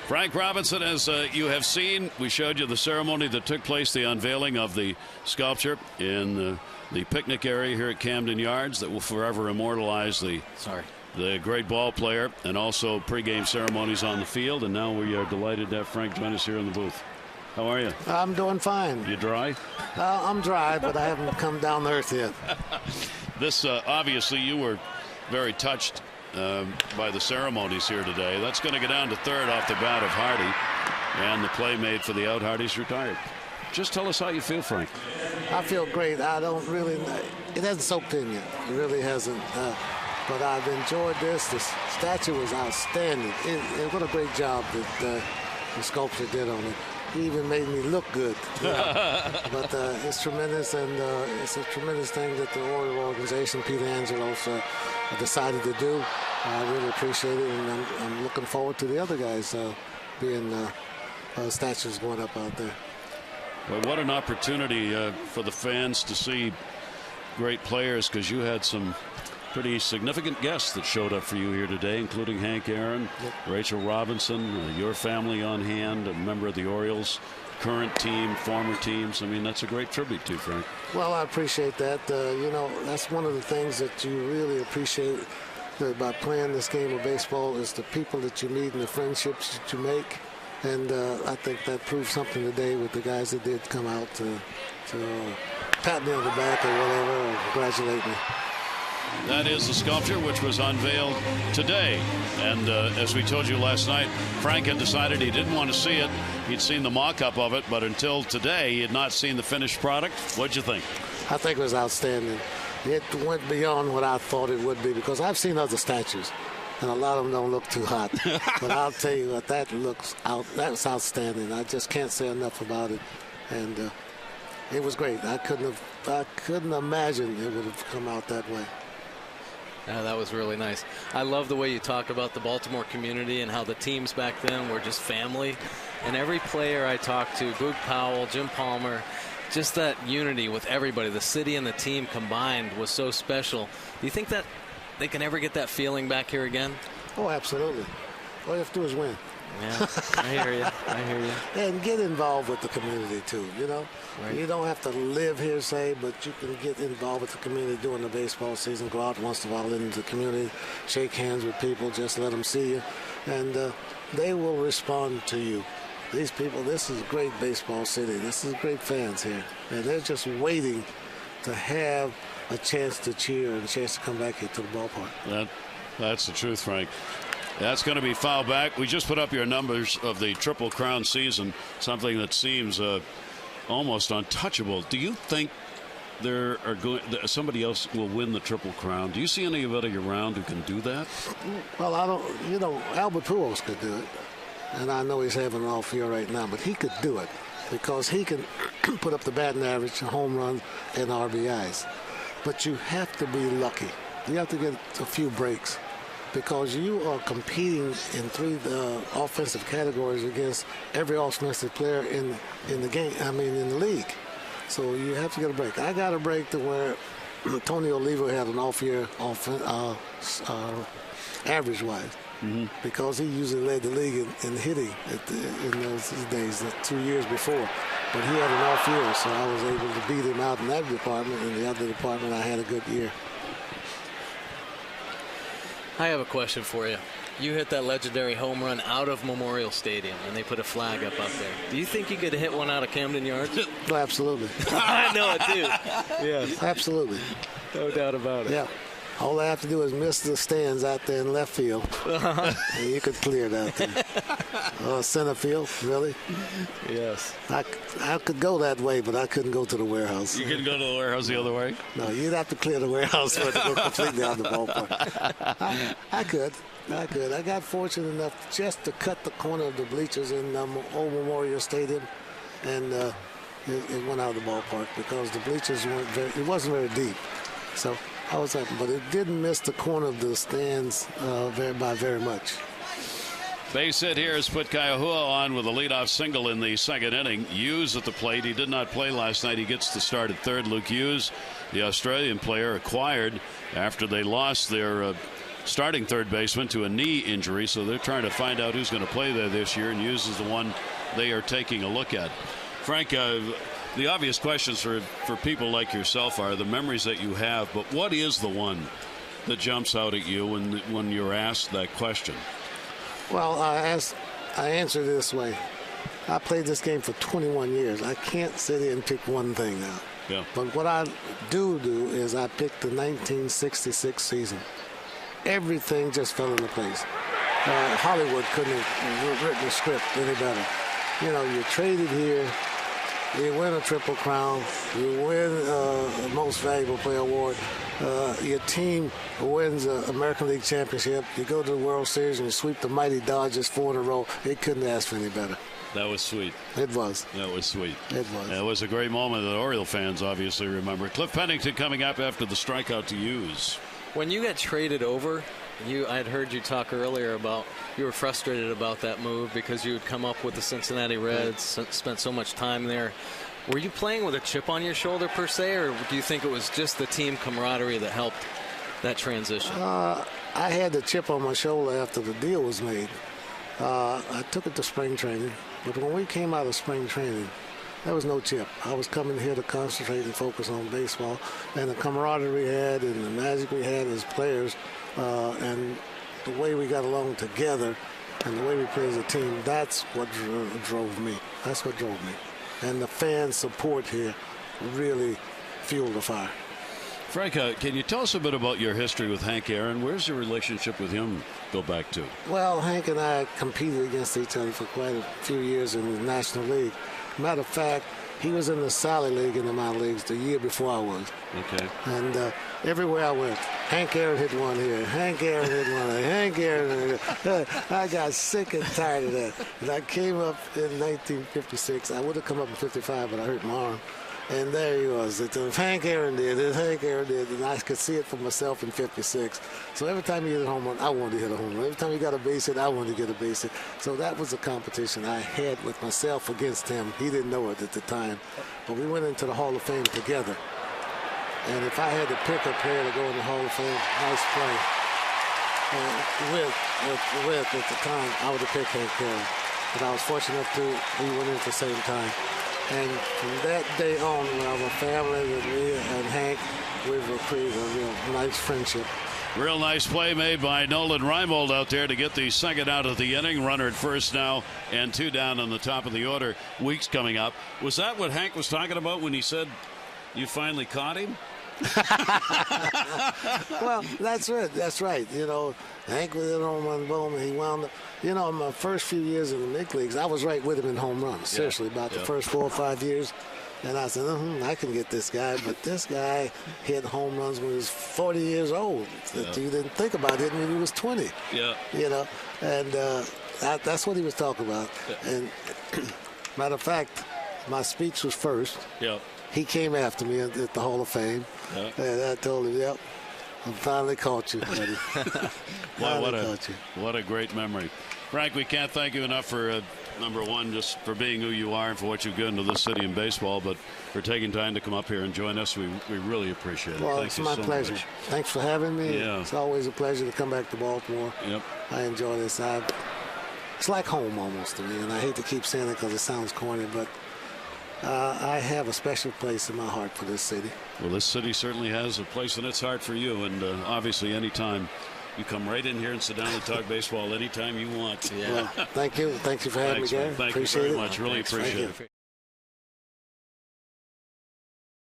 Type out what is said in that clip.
Frank Robinson, as you have seen, we showed you the ceremony that took place, the unveiling of the sculpture in the picnic area here at Camden Yards that will forever immortalize the great ball player, and also pregame ceremonies on the field. And now we are delighted to have Frank join us here in the booth. How are you? I'm doing fine. You dry? I'm dry, but I haven't come down to earth yet. This, obviously, you were very touched by the ceremonies here today. That's going to go down to third off the bat of Hardy, and the play made for the out. Hardy's retired. Just tell us how you feel, Frank. I feel great. I don't really, it hasn't soaked in yet. It really hasn't. But I've enjoyed this. The statue was outstanding. What a great job that the sculptor did on it. He even made me look good. But it's tremendous, and it's a tremendous thing that the Oriole organization, Peter Angelos, decided to do. I really appreciate it, and I'm looking forward to the other guys being statues going up out there. Well, what an opportunity for the fans to see great players, because you had some pretty significant guests that showed up for you here today, including Hank Aaron, Rachel Robinson, your family on hand, a member of the Orioles, current team, former teams. I mean, that's a great tribute to Frank. Well, I appreciate that. You know, that's one of the things that you really appreciate by playing this game of baseball is the people that you meet and the friendships that you make. And I think that proved something today with the guys that did come out to pat me on the back or whatever, or congratulate me. That is the sculpture, which was unveiled today. And as we told you last night, Frank had decided he didn't want to see it. He'd seen the mock-up of it, but until today, he had not seen the finished product. What'd you think? I think it was outstanding. It went beyond what I thought it would be, because I've seen other statues, and a lot of them don't look too hot. But I'll tell you what, that's outstanding. I just can't say enough about it. And it was great. I couldn't imagine it would have come out that way. Yeah, that was really nice. I love the way you talk about the Baltimore community and how the teams back then were just family. And every player I talked to, Boog Powell, Jim Palmer, just that unity with everybody, the city and the team combined, was so special. Do you think that they can ever get that feeling back here again? Oh, absolutely. All you have to do is win. Yeah, I hear you. I hear you. And get involved with the community too. You know, You don't have to live here, say, but you can get involved with the community during the baseball season. Go out once in a while into the community, shake hands with people, just let them see you, and they will respond to you. These people, this is a great baseball city. This is great fans here, and they're just waiting to have a chance to cheer and a chance to come back here to the ballpark. That's the truth, Frank. That's going to be fouled back. We just put up your numbers of the Triple Crown season, something that seems almost untouchable. Do you think somebody else will win the Triple Crown? Do you see anybody around who can do that? Well, I don't. You know, Albert Pujols could do it, and I know he's having an off year right now, but he could do it because he can put up the batting average, home runs, and RBIs. But you have to be lucky. You have to get a few breaks, because you are competing in three offensive categories against every offensive player in the game. I mean, in the league. So you have to get a break. I got a break to where Tony Oliva had an off year average-wise, because he usually led the league in hitting in those days, 2 years before. But he had an off year, so I was able to beat him out in that department. In the other department, I had a good year. I have a question for you. You hit that legendary home run out of Memorial Stadium, and they put a flag up there. Do you think you could hit one out of Camden Yards? Oh, absolutely. I know it, too. Yes. Absolutely. No doubt about it. Yeah. All I have to do is miss the stands out there in left field, and you could clear it out there. Center field, really? Yes. I could go that way, but I couldn't go to the warehouse. You couldn't go to the warehouse the other way? No, you'd have to clear the warehouse for it to go completely out of the ballpark. I could. I got fortunate enough just to cut the corner of the bleachers in Old Memorial Stadium, and it went out of the ballpark because the bleachers it wasn't very deep. So I was happy, but it didn't miss the corner of the stands by very much. Base hit here is put Kaiahua on with a leadoff single in the second inning. Hughes at the plate. He did not play last night. He gets the start at third. Luke Hughes, the Australian player, acquired after they lost their starting third baseman to a knee injury, so they're trying to find out who's going to play there this year, and Hughes is the one they are taking a look at. Frank, the obvious questions for people like yourself are the memories that you have, but what is the one that jumps out at you when you're asked that question? Well, I answer it this way. I played this game for 21 years. I can't sit here and pick one thing out. Yeah. But what I do is I picked the 1966 season. Everything just fell into place. Hollywood couldn't have written the script any better. You know, you traded here, you win a Triple Crown, you win a Most Valuable Player Award, your team wins an American League Championship, you go to the World Series and you sweep the mighty Dodgers 4 in a row. It couldn't ask for any better. That was sweet. It was. That was sweet. It was. It was a great moment that Oriole fans obviously remember. Cliff Pennington coming up after the strikeout to Hughes. When you got traded over, I had heard you talk earlier about you were frustrated about that move because you had come up with the Cincinnati Reds, spent so much time there. Were you playing with a chip on your shoulder per se, or do you think it was just the team camaraderie that helped that transition? I had the chip on my shoulder after the deal was made. I took it to spring training, but when we came out of spring training, there was no chip. I was coming here to concentrate and focus on baseball, and the camaraderie we had and the magic we had as players, and the way we got along together and the way we played as a team, that's what drove me. That's what drove me. And the fan support here really fueled the fire. Frank, can you tell us a bit about your history with Hank Aaron? Where's your relationship with him go back to? Well, Hank and I competed against each other for quite a few years in the National League. Matter of fact, he was in the Sally League in the minor leagues the year before I was. Okay. And everywhere I went, Hank Aaron hit one here, Hank Aaron hit one here, Hank Aaron. I got sick and tired of that. And I came up in 1956. I would have come up in 55, but I hurt my arm. And there he was. Hank Aaron did it. Hank Aaron did it. And I could see it for myself in 56. So every time he hit a home run, I wanted to hit a home run. Every time he got a base hit, I wanted to get a base hit. So that was a competition I had with myself against him. He didn't know it at the time. But we went into the Hall of Fame together. And if I had to pick a player to go in the Hall of Fame, nice play. With at the time, I would have picked Hank Aaron. But I was fortunate enough we went in at the same time. And from that day on, our family with me and Hank, we've created a real nice friendship. Real nice play made by Nolan Reimold out there to get the second out of the inning. Runner at first now, and 2 down on the top of the order. Weeks coming up. Was that what Hank was talking about when he said you finally caught him? Well, that's it. That's right. You know, Hank was in home run boom, and he wound up. You know, in my first few years in the big leagues, I was right with him in home runs. Seriously, about the first 4 or 5 years. And I said, I can get this guy. But this guy hit home runs when he was 40 years old. That you didn't think about hitting when he was 20. Yeah. You know, and that's what he was talking about. Yeah. And matter of fact, my speech was first. Yeah. He came after me at the Hall of Fame. Yeah. And I told him, yep, I finally caught you, buddy. What a great memory. Frank, we can't thank you enough for, number one, just for being who you are and for what you've given to this city in baseball, but for taking time to come up here and join us. We really appreciate it. Well, Thank it's you my so pleasure. much. Thanks for having me. Yeah. It's always a pleasure to come back to Baltimore. Yep. I enjoy this. It's like home almost to me, and I hate to keep saying it because it sounds corny, but I have a special place in my heart for this city. Well, this city certainly has a place in its heart for you, and obviously anytime you come right in here and sit down and talk baseball anytime you want. Yeah. Well, thank you. Thank you for having me, Gary. Thank Appreciate you very it. much. Really appreciate it.